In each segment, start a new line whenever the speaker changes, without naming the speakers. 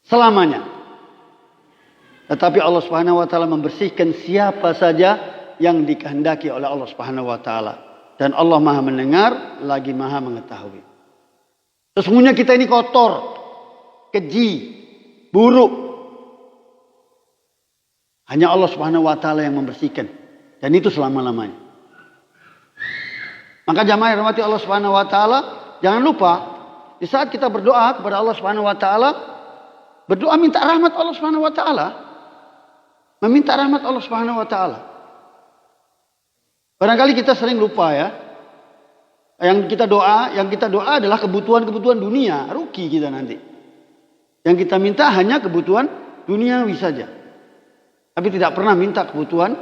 selamanya. Tetapi Allah Subhanahu wa taala membersihkan siapa saja yang dikehendaki oleh Allah Subhanahu wa taala. Dan Allah Maha mendengar lagi Maha mengetahui. Sesungguhnya kita ini kotor, keji, buruk. Hanya Allah Subhanahu wa taala yang membersihkan. Dan itu selama-lamanya. Maka jamaah yang dirahmati Allah Subhanahu wa taala, jangan lupa di saat kita berdoa kepada Allah Subhanahu wa taala, berdoa minta rahmat Allah Subhanahu wa taala. Meminta rahmat Allah Subhanahu wa taala. Barangkali kita sering lupa ya. Yang kita doa adalah kebutuhan-kebutuhan dunia, rugi kita nanti. Yang kita minta hanya kebutuhan duniawi saja. Tapi tidak pernah minta kebutuhan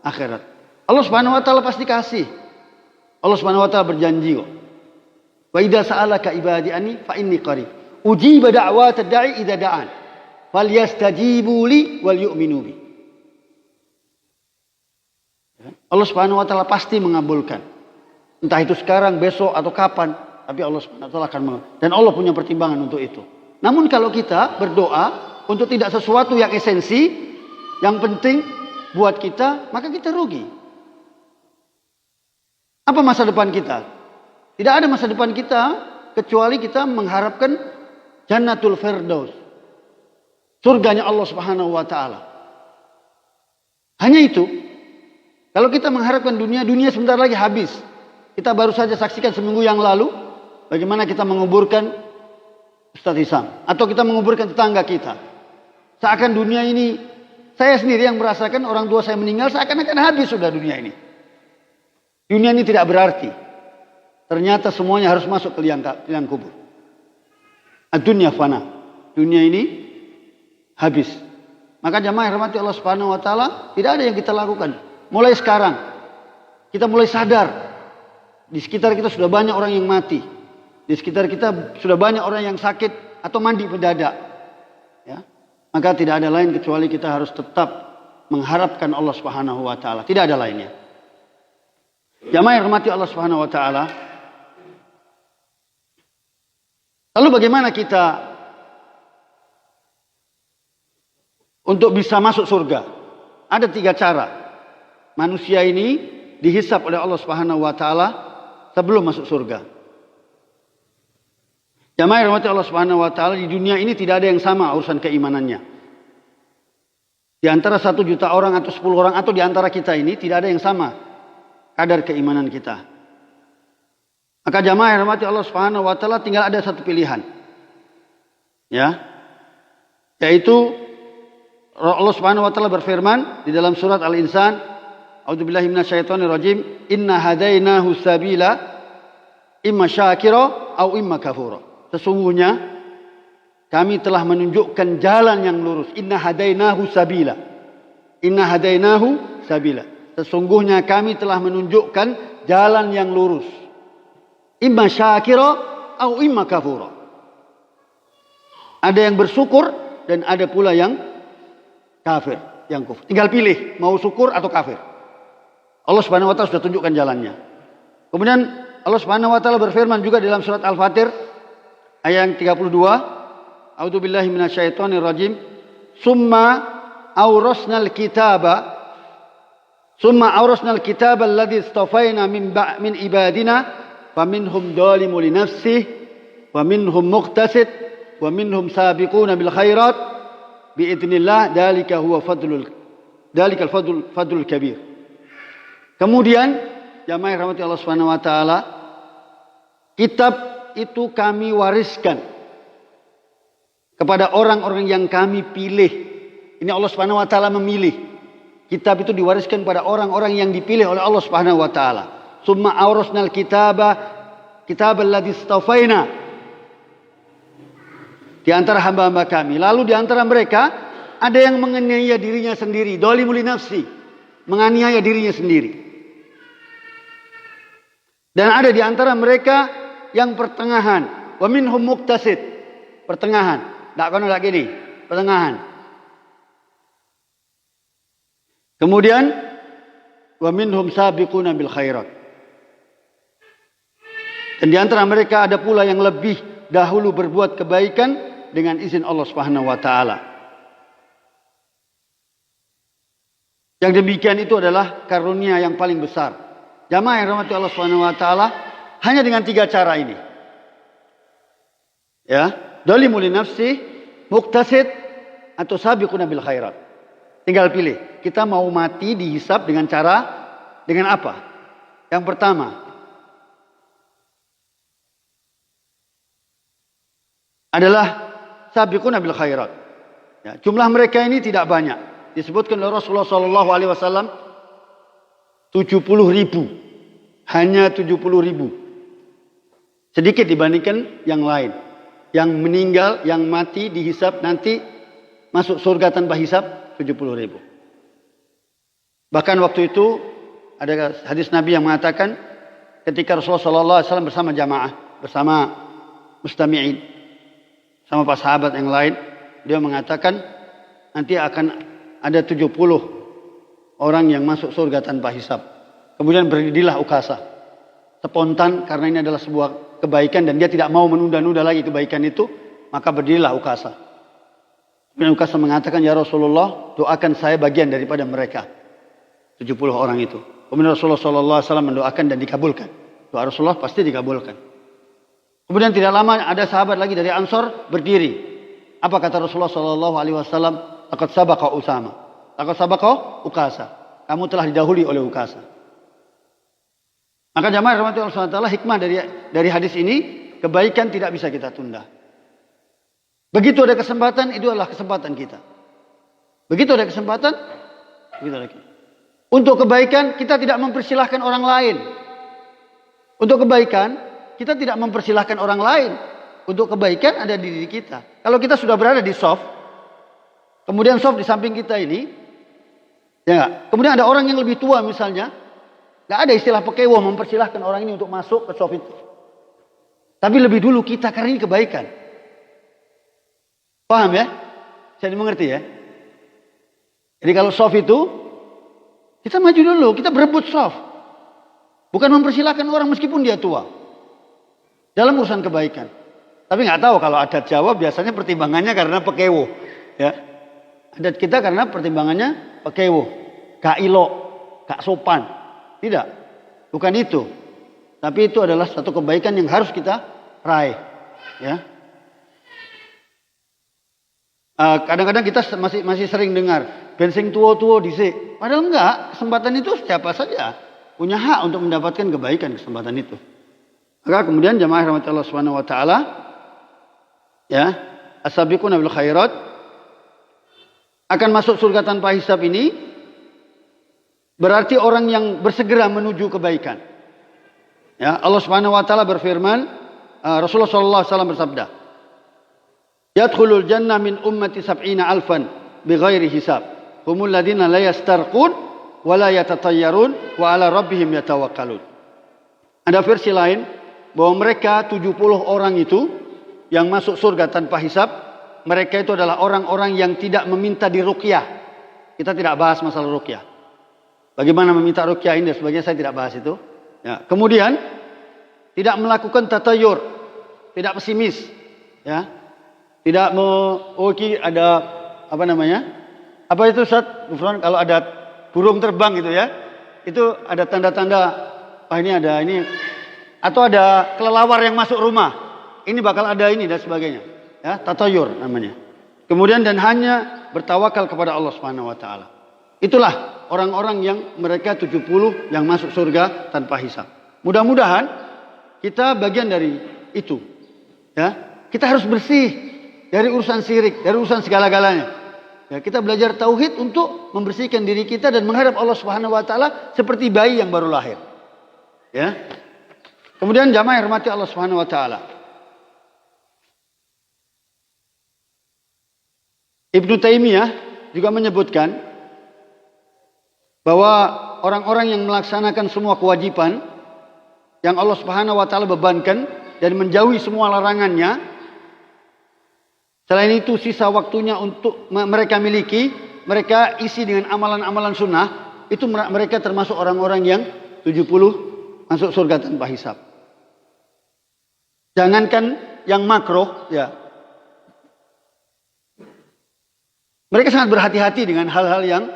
akhirat. Allah Subhanahu wa taala pasti kasih. Allah Subhanahu wa taala berjanji kok. Wa idza sa'alaka ibadi anni fa inni qarib. Ujiba da'watad da'i idza da'an. Falyastajibu li wal yu'minu bi. Allah Subhanahu wa taala pasti mengabulkan. Entah itu sekarang, besok atau kapan, tapi Allah Subhanahu wa taala akan mengabulkan. Dan Allah punya pertimbangan untuk itu. Namun kalau kita berdoa untuk tidak sesuatu yang esensi, yang penting buat kita, maka kita rugi. Apa masa depan kita? Tidak ada masa depan kita kecuali kita mengharapkan Jannatul Firdaus. Surganya Allah Subhanahu wa taala. Hanya itu. Kalau kita mengharapkan dunia sebentar lagi habis. Kita baru saja saksikan seminggu yang lalu bagaimana kita menguburkan Ustaz Hisam atau kita menguburkan tetangga kita. Seakan dunia ini, saya sendiri yang merasakan orang tua saya meninggal, seakan-akan habis sudah dunia ini. Dunia ini tidak berarti. Ternyata semuanya harus masuk ke liang kubur. Ad-dunya fana. Dunia ini habis. Maka jamaah yang rahmati Allah Subhanahu wa taala, tidak ada yang kita lakukan. Mulai sekarang kita mulai sadar di sekitar kita sudah banyak orang yang mati. Di sekitar kita sudah banyak orang yang sakit atau mandi mendadak. Ya. Maka tidak ada lain kecuali kita harus tetap mengharapkan Allah Subhanahu wa taala. Tidak ada lainnya. Jamaah yang rahmati Allah Subhanahu wa taala. Lalu bagaimana kita untuk bisa masuk surga? Ada 3 cara. Manusia ini dihisap oleh Allah Subhanahu wa taala sebelum masuk surga. Jamaah yang rahmati Allah Subhanahu wa taala, di dunia ini tidak ada yang sama urusan keimanannya. Di antara 1 juta orang atau 10 orang atau di antara kita ini tidak ada yang sama kadar keimanan kita. Maka jamaah yang rahmati Allah Subhanahu wa taala tinggal ada satu pilihan. Ya. Yaitu Allah Subhanahu wa taala berfirman di dalam surat Al-Insan, A'udzubillahi minasyaitonirrajim, inna hadainahu sabila imma syakira au imma kafura. Sesungguhnya kami telah menunjukkan jalan yang lurus. Inna hadainahu sabila. Inna hadainahu sabila. Sesungguhnya kami telah menunjukkan jalan yang lurus. Imma syakira au imma kafura. Ada yang bersyukur dan ada pula yang kafir, yang kufur. Tinggal pilih mau syukur atau kafir. Allah Subhanahu wa taala sudah tunjukkan jalannya. Kemudian Allah Subhanahu wa taala berfirman juga dalam surat Al-Fatir ayat yang 32, A'udzubillahi minasyaitonirrajim, summa awrasnal kitaba alladzi istafaina min ibadina faminhum dzalimun li nafsihi wa minhum muqtasid wa minhum sabiquna bil khairat biidznillah dalikal fadlul kabir. Kemudian jamaah yang rahmati Allah Subhanahu wa taala, kitab itu kami wariskan kepada orang-orang yang kami pilih. Ini Allah Subhanahu wa taala memilih. Kitab itu diwariskan pada orang-orang yang dipilih oleh Allah Subhanahu wa taala. Summa awrasnal kitabal ladzi istafaina. Di antara hamba-hamba kami. Lalu di antara mereka ada yang menganiaya dirinya sendiri, dhalimul nafsi, menganiaya dirinya sendiri. Dan ada di antara mereka yang pertengahan. Wa minhum muqtasid. Pertengahan. Tak kono lagi gini. Pertengahan. Kemudian wa minhum sabiquna bil khairat. Dan di antara mereka ada pula yang lebih dahulu berbuat kebaikan dengan izin Allah Subhanahu wa taala. Yang demikian itu adalah karunia yang paling besar. Jamaah yang rahmati Allah Subhanahu wa taala, hanya dengan 3 cara ini. Ya, dzalimu li nafsi, muqtasid, atau sabiquna bil khairat. Tinggal pilih. Kita mau mati dihisab dengan apa? Yang pertama, adalah sabiquna bil khairat. Ya, jumlah mereka ini tidak banyak. Disebutkan oleh Rasulullah sallallahu alaihi wasallam 70.000. Hanya 70.000. Sedikit dibandingkan yang lain. Yang meninggal, yang mati dihisab nanti masuk surga tanpa hisab 70.000. Bahkan waktu itu ada hadis Nabi yang mengatakan ketika Rasulullah sallallahu alaihi wasallam bersama jamaah, bersama mustami'in, sama para sahabat yang lain, dia mengatakan nanti akan ada 70 orang yang masuk surga tanpa hisab. Kemudian berdirilah Ukasha. Spontan karena ini adalah sebuah kebaikan dan dia tidak mau menunda-nunda lagi kebaikan itu, maka berdirilah Ukasha. Kemudian Ukasha mengatakan, "Ya Rasulullah, doakan saya bagian daripada mereka." 70 orang itu. Kemudian Rasulullah sallallahu alaihi wasallam mendoakan dan dikabulkan. Doa Rasulullah pasti dikabulkan. Kemudian tidak lama ada sahabat lagi dari Ansor berdiri. Apa kata Rasulullah sallallahu alaihi wasallam? Laqad sabaqa Usama. Laqad sabaqa Ukasha. Kamu telah didahului oleh Ukasha. Maka jamaah rahmati Allah Subhanahu wa taala, hikmah dari hadis ini, kebaikan tidak bisa kita tunda. Begitu ada kesempatan, itu adalah kesempatan kita. Begitu ada kesempatan, begitu ada kita. Untuk kebaikan kita tidak mempersilahkan orang lain. Untuk kebaikan kita tidak mempersilahkan orang lain. Untuk kebaikan ada di diri kita. Kalau kita sudah berada di soft, kemudian soft di samping kita ini, ya gak? Kemudian ada orang yang lebih tua misalnya, gak ada istilah pekewo mempersilahkan orang ini untuk masuk ke soft itu. Tapi lebih dulu kita, karena ini kebaikan. Paham ya? Saya dimengerti ya? Jadi kalau soft itu, kita maju dulu, kita berebut soft. Bukan mempersilahkan orang meskipun dia tua. Dalam urusan kebaikan. Tapi nggak tahu kalau adat Jawa biasanya pertimbangannya karena pekewo. Ya. Adat kita karena pertimbangannya pekewo. Gak ilo, gak sopan. Tidak. Bukan itu. Tapi itu adalah satu kebaikan yang harus kita raih. Ya. Kadang-kadang kita masih sering dengar bensin tua-tua dhisik. Padahal enggak, kesempatan itu siapa saja punya hak untuk mendapatkan kebaikan kesempatan itu. Maka kemudian jamaah rahmatullah subhanahu wa ta'ala, ya, as-sabiquna bil khairat, akan masuk surga tanpa hisab ini berarti orang yang bersegera menuju kebaikan. Ya, Allah Subhanahu wa taala berfirman, Rasulullah sallallahu alaihi wasallam bersabda, "Yadkhulul jannah min ummati sab'ina alfan bighairi hisab. Humul ladzina la yastarqun wa la yatatayyarun wa 'ala rabbihim yatawakkalun." Ada versi lain bahwa mereka 70 orang itu yang masuk surga tanpa hisab, mereka itu adalah orang-orang yang tidak meminta diruqyah. Kita tidak bahas masalah ruqyah. Bagaimana meminta ruqyah ini dan sebagainya, saya tidak bahas itu. Ya. Kemudian tidak melakukan tatayur, tidak pesimis, ya. Tidak ada apa namanya? Apa itu Ustaz Gufron, kalau ada burung terbang gitu ya. Itu ada tanda-tanda, ini ada ini, atau ada kelelawar yang masuk rumah. Ini bakal ada ini dan sebagainya. Ya, tatayur namanya. Kemudian dan hanya bertawakal kepada Allah Subhanahu wa taala. Itulah orang-orang yang mereka 70 yang masuk surga tanpa hisab. Mudah-mudahan kita bagian dari itu. Ya, kita harus bersih dari urusan syirik, dari urusan segala-galanya. Ya, kita belajar tauhid untuk membersihkan diri kita dan menghadap Allah Subhanahu wa taala seperti bayi yang baru lahir. Ya. Kemudian jamaah yang hormati Allah Subhanahu wa taala. Ibnu Taimiyah juga menyebutkan bahwa orang-orang yang melaksanakan semua kewajiban yang Allah Subhanahu wa taala bebankan dan menjauhi semua larangannya, selain itu sisa waktunya untuk mereka miliki, mereka isi dengan amalan-amalan sunnah, itu mereka termasuk orang-orang yang 70 masuk surga tanpa hisab. Jangankan yang makruh, ya. Mereka sangat berhati-hati dengan hal-hal yang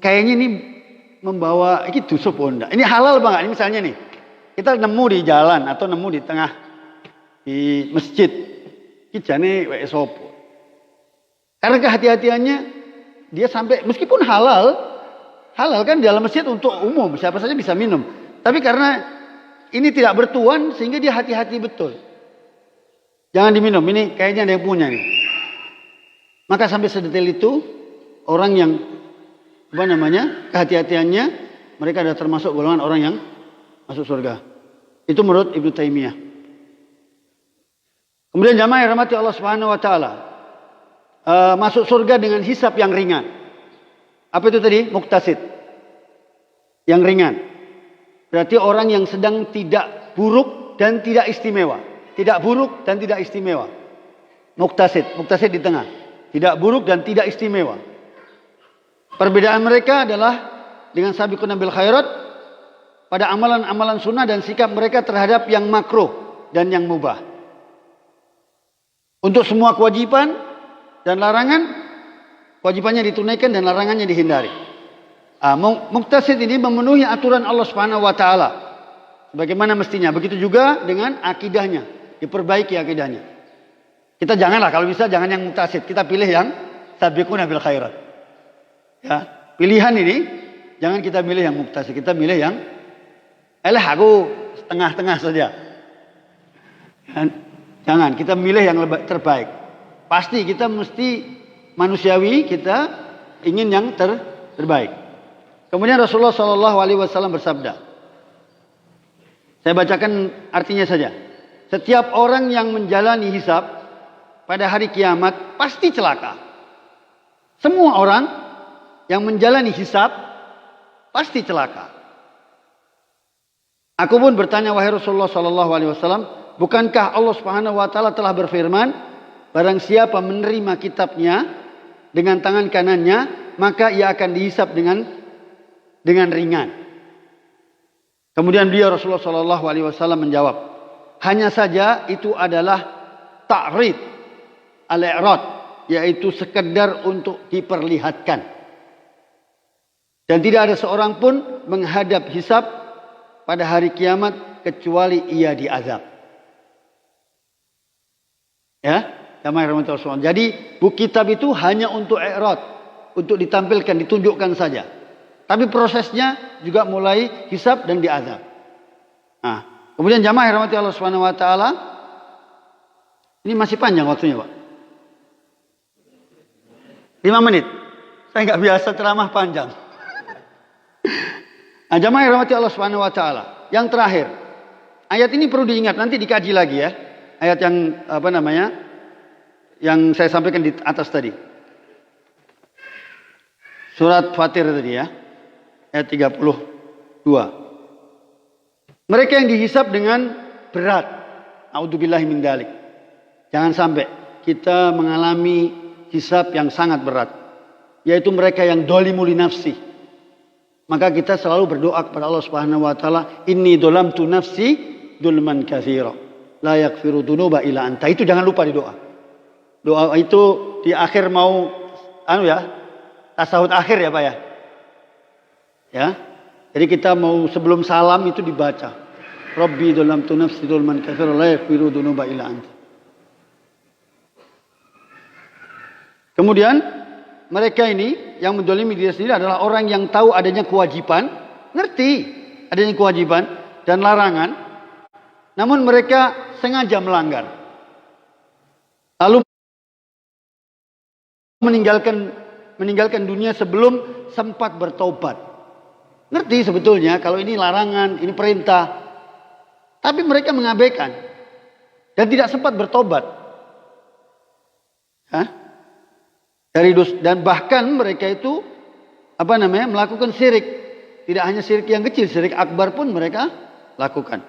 kayaknya ini membawa ini dosa ponda. Ini halal banget. Ini misalnya nih, kita nemu di jalan atau nemu di tengah di masjid. Kijane wae sopo. Karena kehati-hatiannya dia sampai meskipun halal kan di dalam masjid untuk umum, siapa saja bisa minum. Tapi karena ini tidak bertuan sehingga dia hati-hati betul. Jangan diminum, ini kayaknya ada yang punya nih. Maka sampai sedetail itu orang yang kehati-hatiannya mereka adalah termasuk golongan orang yang masuk surga. Itu menurut Ibnu Taimiyah. Kemudian jamaah yang rahmati Allah Subhanahu wa taala, masuk surga dengan hisab yang ringan. Apa itu tadi? Muktasid. Yang ringan. Berarti orang yang sedang tidak buruk dan tidak istimewa. Tidak buruk dan tidak istimewa. Muktasid di tengah. Tidak buruk dan tidak istimewa. Perbedaan mereka adalah dengan sabiquna bil khairat pada amalan-amalan sunnah dan sikap mereka terhadap yang makruh dan yang mubah. Untuk semua kewajiban dan larangan, kewajibannya ditunaikan dan larangannya dihindari. Muktasid ini memenuhi aturan Allah Subhanahu wa taala sebagaimana mestinya. Begitu juga dengan akidahnya, diperbaiki akidahnya. Kita janganlah kalau bisa jangan yang muktasid, kita pilih yang sabiquna bil khairat. Ya, pilihan ini jangan kita pilih yang muktasid, kita pilih yang aku setengah-tengah saja. Jangan, kita milih yang terbaik. Pasti kita mesti manusiawi, kita ingin yang terbaik. Kemudian Rasulullah Shallallahu Alaihi Wasallam bersabda, saya bacakan artinya saja. Setiap orang yang menjalani hisab pada hari kiamat pasti celaka. Semua orang yang menjalani hisab pasti celaka. Aku pun bertanya, wahai Rasulullah Shallallahu Alaihi Wasallam, bukankah Allah Subhanahu Wa Taala telah berfirman, barang siapa menerima kitabnya dengan tangan kanannya, maka ia akan dihisab dengan ringan. Kemudian beliau Rasulullah Shallallahu Alaihi Wasallam menjawab, hanya saja itu adalah ta'rid al-i'rad, yaitu sekedar untuk diperlihatkan. Dan tidak ada seorang pun menghadap hisab pada hari kiamat kecuali ia diazab. Ya, jamaah rahmatullah SAW. Jadi buku kitab itu hanya untuk i'rad, untuk ditampilkan, ditunjukkan saja. Tapi prosesnya juga mulai hisab dan diazab. Nah, kemudian jamaah rahmati Allah Subhanahu wa taala. Ini masih panjang waktunya, Pak. 5 menit. Saya nggak biasa ceramah panjang. Nah, jamaah rahmati Allah Subhanahu wa taala. Yang terakhir. Ayat ini perlu diingat, nanti dikaji lagi ya. Ayat yang yang saya sampaikan di atas tadi. Surat Fatir tadi ya. Ayat 32. Mereka yang dihisab dengan berat. A'udzubillahi min dzalik. Jangan sampai kita mengalami hisab yang sangat berat. Yaitu mereka yang dolimu li nafsi. Maka kita selalu berdoa kepada Allah Subhanahu wa taala, inni dolamtu nafsi dulman katsira. La yaghfiru dzunuba illa anta. Itu jangan lupa di doa. Doa itu di akhir mau tasahud akhir ya Pak ya. Ya. Jadi kita mau sebelum salam itu dibaca. Rabbi dzalamtu nafsi dzulman katsiran la yaghfiru dzunuba illa anta. Kemudian mereka ini yang menzalimi diri sendiri adalah orang yang tahu adanya kewajiban, ngerti adanya kewajiban dan larangan, namun mereka sengaja melanggar. Lalu meninggalkan dunia sebelum sempat bertobat. Ngerti sebetulnya kalau ini larangan, ini perintah. Tapi mereka mengabaikan. Dan tidak sempat bertobat. Dan bahkan mereka itu melakukan syirik. Tidak hanya syirik yang kecil, syirik akbar pun mereka lakukan.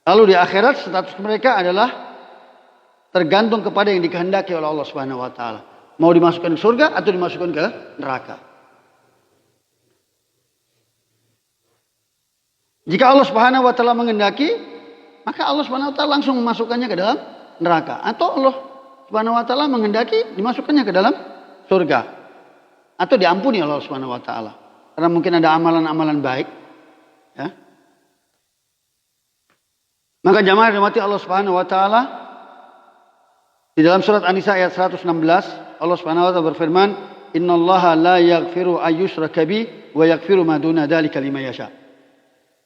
Lalu di akhirat status mereka adalah tergantung kepada yang dikehendaki oleh Allah Subhanahu wa taala. Mau dimasukkan ke surga atau dimasukkan ke neraka. Jika Allah Subhanahu wa taala menghendaki, maka Allah Subhanahu wa taala langsung memasukkannya ke dalam neraka. Atau Allah Subhanahu wa taala menghendaki dimasukkannya ke dalam surga atau diampuni Allah Subhanahu wa taala. Karena mungkin ada amalan-amalan baik, ya. Maka jamaah rahmati Allah Subhanahu wa taala, di dalam surat An-Nisa ayat 116 Allah Subhanahu wa taala berfirman, "Innallaha la yaghfiru ayyushraka bi wa yaghfiru ma duna dzalika liman yasha."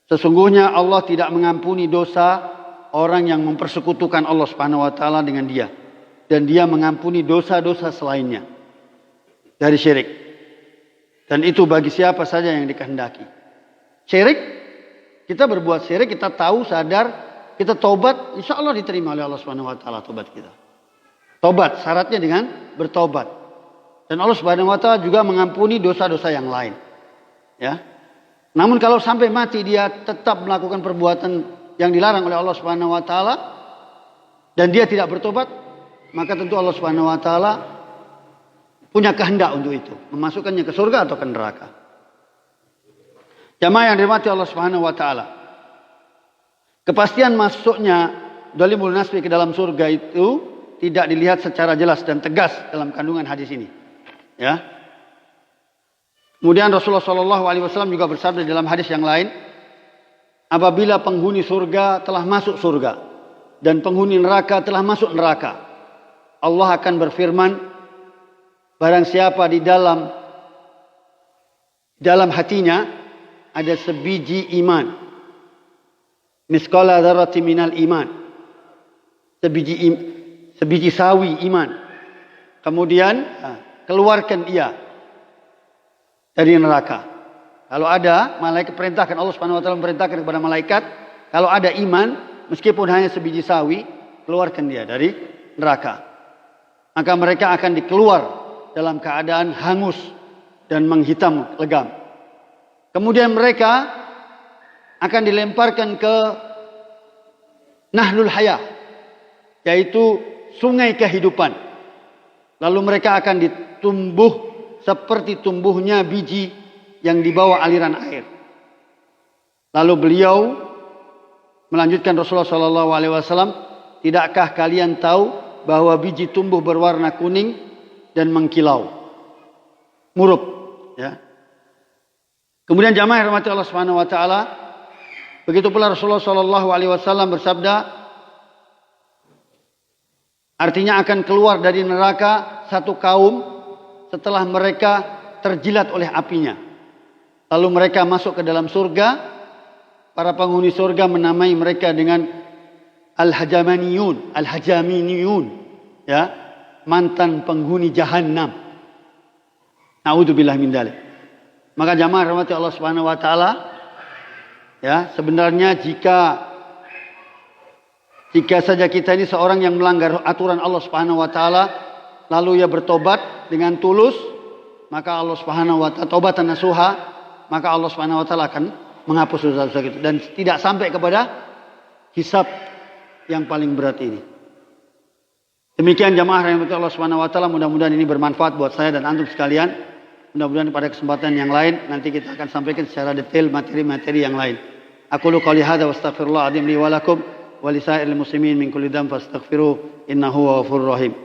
Sesungguhnya Allah tidak mengampuni dosa orang yang mempersekutukan Allah Subhanahu wa taala dengan Dia, dan Dia mengampuni dosa-dosa selainnya dari syirik. Dan itu bagi siapa saja yang dikehendaki. Syirik, kita berbuat syirik, kita tahu, sadar, kita tobat, insya Allah diterima oleh Allah Subhanahu wa taala tobat kita. Tobat, syaratnya dengan bertobat. Dan Allah Subhanahu wa taala juga mengampuni dosa-dosa yang lain. Ya. Namun kalau sampai mati dia tetap melakukan perbuatan yang dilarang oleh Allah Subhanahu wa taala dan dia tidak bertobat, maka tentu Allah Subhanahu wa taala punya kehendak untuk itu, memasukkannya ke surga atau ke neraka. Jamaah yang dirahmati Allah Subhanahu wa taala. Kepastian masuknya dhalimul nasbi ke dalam surga itu tidak dilihat secara jelas dan tegas dalam kandungan hadis ini. Ya. Kemudian Rasulullah SAW juga bersabda dalam hadis yang lain, apabila penghuni surga telah masuk surga dan penghuni neraka telah masuk neraka, Allah akan berfirman, barang siapa di dalam hatinya ada sebiji iman, misqala dzarratin minal iman, sebiji sawi iman, kemudian keluarkan ia dari neraka. Kalau ada, malaikat perintahkan, Allah Subhanahu wa taala memerintahkan kepada malaikat, kalau ada iman meskipun hanya sebiji sawi, keluarkan dia dari neraka. Maka mereka akan dikeluar dalam keadaan hangus dan menghitam legam. Kemudian mereka akan dilemparkan ke Nahlul Hayah, yaitu sungai kehidupan. Lalu mereka akan ditumbuh seperti tumbuhnya biji yang dibawa aliran air. Lalu beliau melanjutkan, Rasulullah SAW, tidakkah kalian tahu bahwa biji tumbuh berwarna kuning dan mengkilau, murub, ya. Kemudian jamaah rahmati Allah Subhanahu wa taala, begitu pula Rasulullah SAW bersabda, artinya akan keluar dari neraka satu kaum setelah mereka terjilat oleh apinya. Lalu mereka masuk ke dalam surga. Para penghuni surga menamai mereka dengan Al-Hajaminiyun, ya, mantan penghuni Jahannam. Na'udzubillah min dzalik. Maka jamaah rahmati Allah Subhanahu wa taala, ya, sebenarnya jika saja kita ini seorang yang melanggar aturan Allah Subhanahu wa taala, lalu ia bertobat dengan tulus, maka Allah Subhanahu wa taala, taubatan nasuha, maka Allah Subhanahu wa taala akan menghapus dosa-dosa itu dan tidak sampai kepada hisab yang paling berat ini. Demikian jamaah rahmati Allah Subhanahu wa taala, mudah-mudahan ini bermanfaat buat saya dan antum sekalian. Mudah-mudahan pada kesempatan yang lain nanti kita akan sampaikan secara detail materi-materi yang lain. Aqulu qouli hadza wastaghfirullah adzim li wa lakum wa lisairil muslimin min kulli dhanbin fastaghfiruhu innahu huwal ghafurur rahim.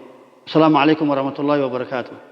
Assalamualaikum warahmatullahi wabarakatuh.